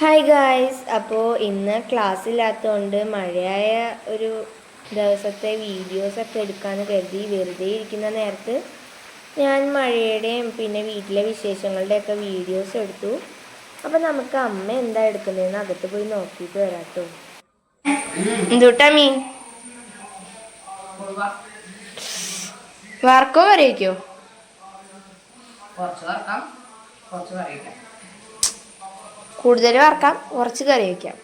Hi guys, അപ്പോൾ ഇന്ന് class ഇല്ലാത്തതുകൊണ്ട് മഴയായ ഒരു ദിവസത്തെ വീഡിയോസൊക്കെ എടുക്കാമെന്ന് കരുതി വെറുതെ ഇരിക്കുന്ന നേരത്ത് ഞാൻ മഴയുടെയും പിന്നെ വീട്ടിലെ വിശേഷങ്ങളുടെയൊക്കെ വീഡിയോസ് എടുത്തു. അപ്പോൾ നമുക്ക് അമ്മ എന്താ എടുക്കുന്നതെന്ന് അകത്ത് പോയി നോക്കിയിട്ട് വരാം കേട്ടോ. എന്തൂട്ടാ മീൻ വറക്കോ കറിവയ്ക്കോ? കൂടുതൽ വറക്കാം, കുറച്ച് കറി വയ്ക്കാം.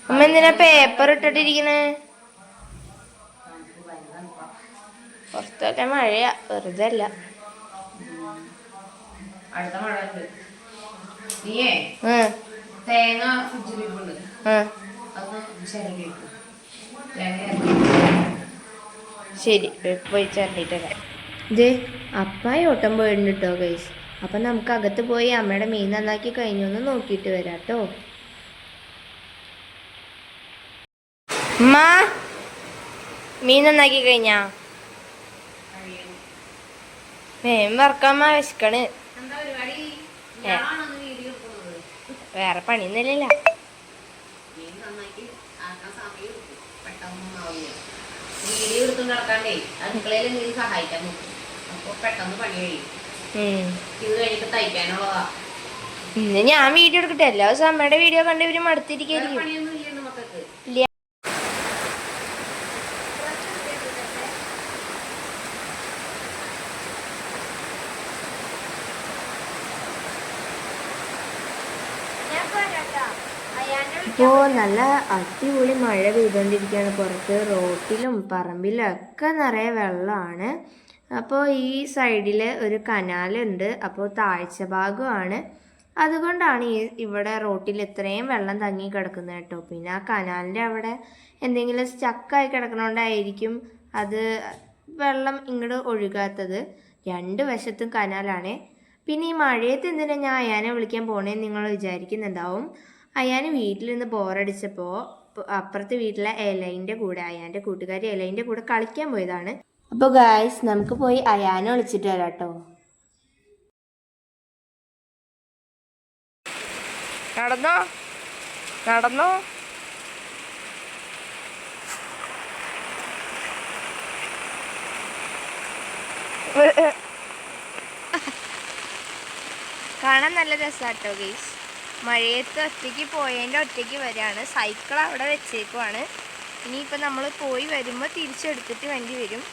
അമ്മ എന്തിനാ പേപ്പർ ഇട്ടിട്ടിരിക്കണേ? പുറത്തൊക്കെ മഴയാ, വെറുതെ അല്ല. ശരി, പോയി ചേർന്നിട്ട് വരാം. ഇത് അപ്പായി ഓട്ടം പോയിട്ടുണ്ട് കേട്ടോ ഗൈസ്. അപ്പം നമുക്ക് അകത്ത് പോയി അമ്മയുടെ മീൻ നന്നാക്കി കഴിഞ്ഞൊന്ന് നോക്കിയിട്ട് വരാം കേട്ടോ. അമ്മ, മീൻ നന്നാക്കി കഴിഞ്ഞാ? വറക്കാമ്മ വിശക്കണ്. വേറെ പണിയൊന്നുമില്ലല്ലോ. ഇന്ന് ഞാൻ വീഡിയോ എടുക്കട്ടെ. എല്ലാ ദിവസം അമ്മയുടെ വീഡിയോ കണ്ട് ഇവര് മടുത്തിരിക്കും. ഇപ്പോൾ നല്ല അടിപൊളി മഴ പെയ്തുകൊണ്ടിരിക്കുകയാണ്. പുറത്ത് റോട്ടിലും പറമ്പിലും ഒക്കെ നിറയെ വെള്ളമാണ്. അപ്പോൾ ഈ സൈഡിൽ ഒരു കനാലുണ്ട്. അപ്പോൾ താഴ്ച ഭാഗമാണ്. അതുകൊണ്ടാണ് ഇവിടെ റോട്ടിൽ ഇത്രയും വെള്ളം തങ്ങി കിടക്കുന്നത് കേട്ടോ. പിന്നെ ആ കനാലിൻ്റെ അവിടെ എന്തെങ്കിലും സ്റ്റക്കായി കിടക്കണോണ്ടായിരിക്കും അത് വെള്ളം ഇങ്ങോട്ട് ഒഴുകാത്തത്. രണ്ട് വശത്തും കനാലാണ്. പിന്നെ ഈ മഴയത്ത് എന്തിനാ ഞാൻ അയാനെ വിളിക്കാൻ പോണേന്ന് നിങ്ങൾ വിചാരിക്കുന്നുണ്ടാവും. അയാന് വീട്ടിൽ നിന്ന് ബോറടിച്ചപ്പോൾ അപ്പുറത്തെ വീട്ടിലെ എലൈൻ്റെ കൂടെ, അയാൻ്റെ കൂട്ടുകാരി എലൈൻ്റെ കൂടെ കളിക്കാൻ പോയതാണ്. അപ്പോൾ ഗായ്സ്, നമുക്ക് പോയി അയാനെ വിളിച്ചിട്ട് വരാം കേട്ടോ. നടന്നോ നടന്നോ. കാണാൻ നല്ല രസാട്ടോ ഗൈസ്. മഴയത്ത് ഒറ്റയ്ക്ക് പോയതിൻ്റെ ഒറ്റയ്ക്ക് വരികയാണ്. സൈക്കിൾ അവിടെ വെച്ചേക്കുവാണ്. ഇനിയിപ്പോൾ നമ്മൾ പോയി വരുമ്പോൾ തിരിച്ചെടുത്തിട്ട് വേണ്ടി വരും.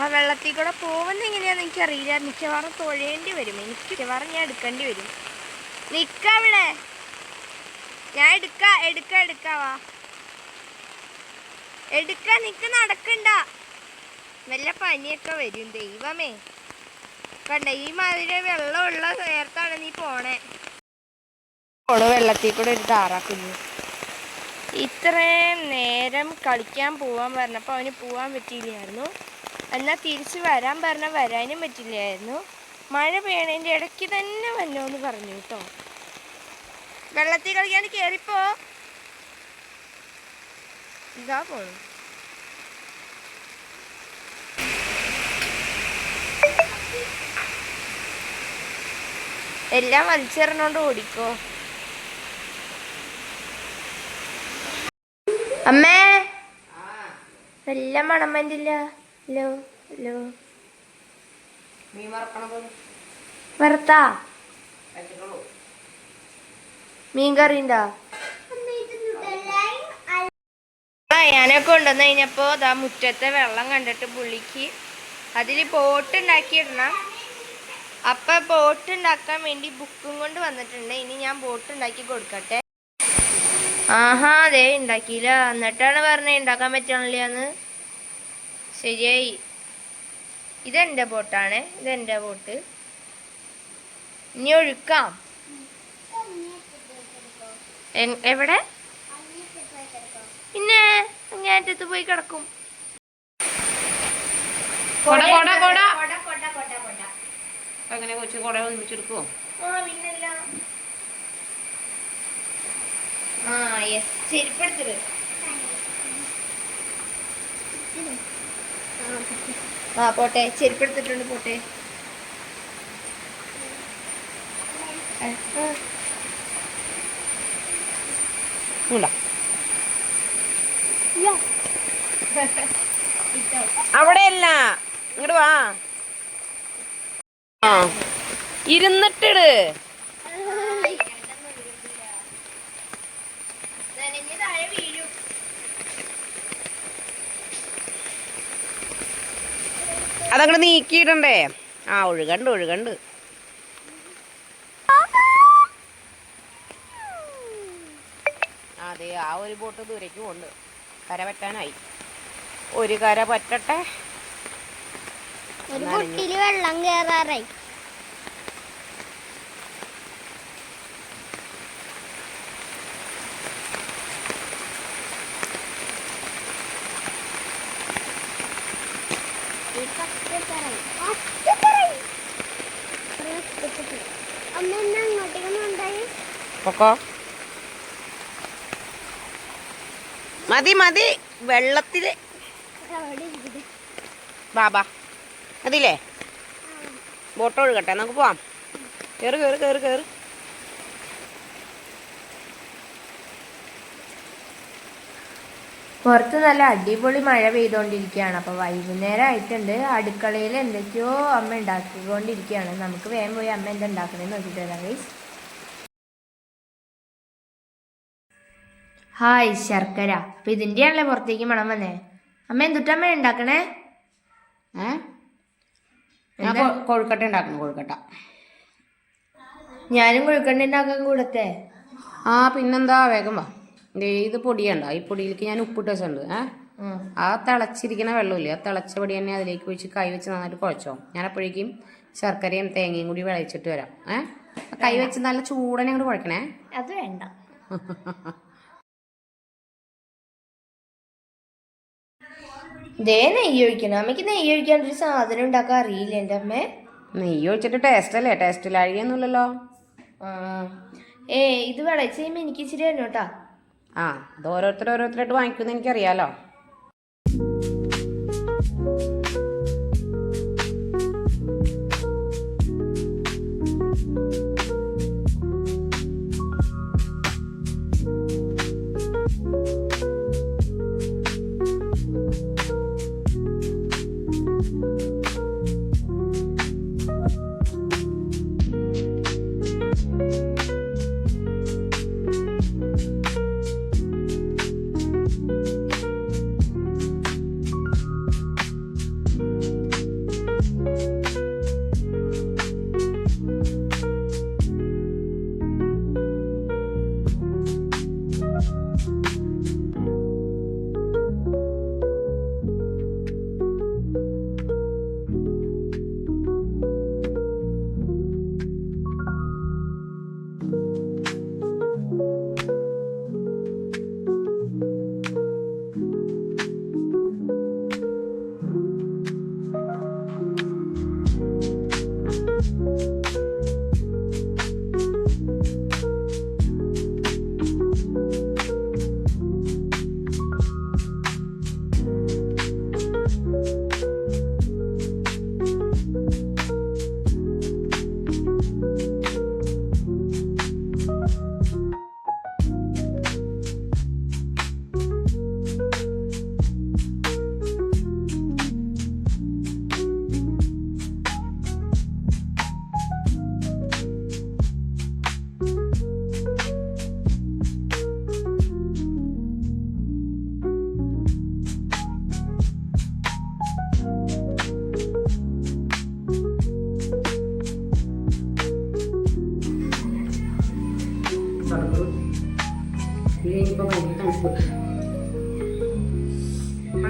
ആ വെള്ളത്തിൽ കൂടെ പോകുന്നത് എങ്ങനെയാണെന്ന് എനിക്കറിയില്ല. മിക്കവാറും തൊഴേണ്ടി വരും. മിക്കവാറും ഞാൻ എടുക്കേണ്ടി വരും. നിൽക്കാവിടെ, ഞാൻ എടുക്കാവാ നിക്ക്, നടക്കണ്ട. വല്ല പനിയൊക്കെ വരും. ദൈവമേ, കണ്ട ഈ മാതിരി വെള്ളമുള്ള നേരത്താണ് നീ പോണേ. വെള്ളത്തിൽ കൂടെ ഒരു താറാക്കുന്നു. ഇത്രയും നേരം കളിക്കാൻ പോവാൻ പറഞ്ഞപ്പോൾ അവന് പോവാൻ പറ്റിയില്ലായിരുന്നു. എന്നാൽ തിരിച്ച് വരാൻ പറഞ്ഞാൽ വരാനും പറ്റില്ലായിരുന്നു. മഴ പെയ്യണതിൻ്റെ ഇടയ്ക്ക് തന്നെ വന്നോന്ന് പറഞ്ഞു കേട്ടോ. വെള്ളത്തിൽ കളിക്കാൻ കയറിപ്പോ. ഇതാ പോണു. എല്ലാം വലിച്ചെറിഞ്ഞോണ്ട് ഓടിക്കോ. അമ്മേ, എല്ലാം മണം വന്നില്ല. ഹലോ ഹലോ, വറുത്താ മീൻ കറി ഉണ്ടോ? ഞാനൊക്കെ കൊണ്ടുവന്ന് കഴിഞ്ഞപ്പോൾ അതാ മുറ്റത്തെ വെള്ളം കണ്ടിട്ട് പുള്ളിക്ക് അതിൽ ബോട്ട് ഉണ്ടാക്കിയിടണം. അപ്പം ബോട്ട് ഉണ്ടാക്കാൻ വേണ്ടി ബുക്കും കൊണ്ട് വന്നിട്ടുണ്ട്. ഇനി ഞാൻ ബോട്ട് ഉണ്ടാക്കി കൊടുക്കട്ടെ. ആഹാ, അതേ ഉണ്ടാക്കിയില്ല. എന്നിട്ടാണ് പറഞ്ഞത് ഉണ്ടാക്കാൻ പറ്റണില്ലാന്ന്. ശരിയായി. ഇതെൻ്റെ ബോട്ടാണ്, ഇതെൻ്റെ ബോട്ട്. ഇനി ഒഴുക്കാം. എവിടെ? പിന്നെ അങ്ങേറ്റത്ത് പോയി കിടക്കും. അങ്ങനെ കൊച്ചു കുട ഒന്നിച്ചെടുക്കുവോ? പിന്നല്ല. ചെരുപ്പെടുത്തിട്ട് പോട്ടെ, ചെരുപ്പെടുത്തിട്ടുണ്ട്. പോട്ടെ. അവിടെയല്ല, ഇങ്ങോട്ട് വാ. ആ ഇരുന്നിട്ടിട്. അതങ്ങോട്ട് നീക്കിയിടണ്ടേ? ആ ഒഴുകണ്ട്. അതെ, ആ ഒരു ബോട്ട് ദൂരേക്ക് പോകുന്നുണ്ട്. കര പറ്റാനായി. ഒരു കര പറ്റട്ടെ. ഒരു ബോട്ടില് വെള്ളം കേറാറായി. അമ്മ എന്നാ അങ്ങോട്ടേക്കൊന്നും ഉണ്ടായി. പൊക്കോ. മതി വെള്ളത്തില് ബാബാ അതില്ലേ ബോട്ട് ഒഴുകട്ടെ, നമുക്ക് പോവാം. കേറ്. പുറത്ത് നല്ല അടിപൊളി മഴ പെയ്തുകൊണ്ടിരിക്കുകയാണ്. അപ്പോൾ വൈകുന്നേരം ആയിട്ടുണ്ട്. അടുക്കളയിൽ എന്തൊക്കെയോ അമ്മ ഉണ്ടാക്കിക്കൊണ്ടിരിക്കുകയാണ്. നമുക്ക് വേഗം പോയി അമ്മ എന്താ ഉണ്ടാക്കണേന്ന് നോക്കിയിട്ട് വരാം ഗൈസ്. ഹായ് ശർക്കര. അപ്പം ഇതിൻ്റെയാണല്ലേ പുറത്തേക്ക് മണം വന്നേ. അമ്മ എന്തുട്ടമ്മ ഉണ്ടാക്കണേ? കൊഴുക്കട്ട ഉണ്ടാക്കണം. കൊഴുക്കട്ട ഞാനും കൊഴുക്കട്ട ഉണ്ടാക്കാൻ കൂടത്തെ. ആ പിന്നെന്താ, വേഗം വാ. ഇത് പൊടിയണ്ട. ഈ പൊടിയിലേക്ക് ഞാൻ ഉപ്പിട്ട് വെച്ചിട്ടുണ്ട്. ആ തിളച്ചിരിക്കുന്ന വെള്ളമില്ലേ, ആ തിളച്ച പൊടി തന്നെ അതിലേക്ക് ഒഴിച്ച് കൈ വെച്ച് നന്നായിട്ട് കുഴച്ചോ. ഞാൻ അപ്പോഴേക്കും ശർക്കരയും തേങ്ങയും കൂടി വിളയിച്ചിട്ട് വരാം. കൈ വെച്ച് നല്ല ചൂടനെ അങ്ങോട്ട് കുഴക്കണേ. അത് വേണ്ട. ദേ നെയ്യ് ഒഴിക്കണം. അമ്മയ്ക്ക് നെയ്യ് ഒഴിക്കാണ്ടൊരു സാധനം ഉണ്ടാക്കാൻ അറിയില്ല എൻ്റെ അമ്മേ. നെയ്യ് ഒഴിച്ചിട്ട് ടേസ്റ്റ് അല്ലേ? ടേസ്റ്റിൽ അഴിയൊന്നുമില്ലല്ലോ. ഇത് വിളയിച്ച് കഴിയുമ്പോൾ എനിക്ക് ഇച്ചിരി തന്നെ കേട്ടാ. ആ അത് ഓരോരുത്തരായിട്ട് വാങ്ങിക്കുമെന്ന് എനിക്കറിയാലോ.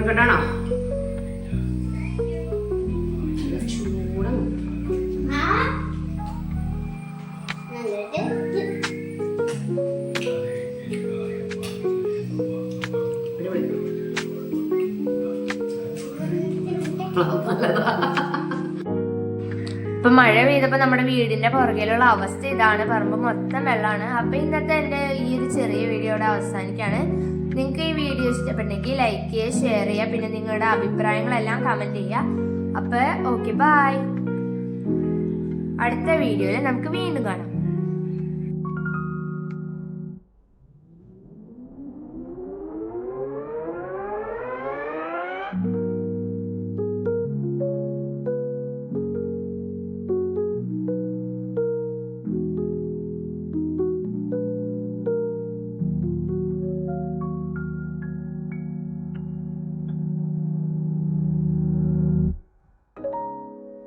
കേട്ടാണോ ചൂടാണ്. ഇപ്പൊ മഴ പെയ്തപ്പോ നമ്മുടെ വീടിന്റെ പുറകിലുള്ള അവസ്ഥ ഇതാണ്. പറമ്പ് മൊത്തം വെള്ളമാണ്. അപ്പൊ ഇന്നത്തെ എന്റെ ഈ ഒരു ചെറിയ വീഡിയോയുടെ അവസാനിക്കാണ്. നിങ്ങൾക്ക് ഈ വീഡിയോ ഇഷ്ടപ്പെട്ടെങ്കിൽ ലൈക്ക് ചെയ്യുക, ഷെയർ ചെയ്യുക, പിന്നെ നിങ്ങളുടെ അഭിപ്രായങ്ങളെല്ലാം കമന്റ് ചെയ്യുക. അപ്പൊ ഓക്കെ, ബൈ. അടുത്ത വീഡിയോയിൽ നമുക്ക് വീണ്ടും കാണാം.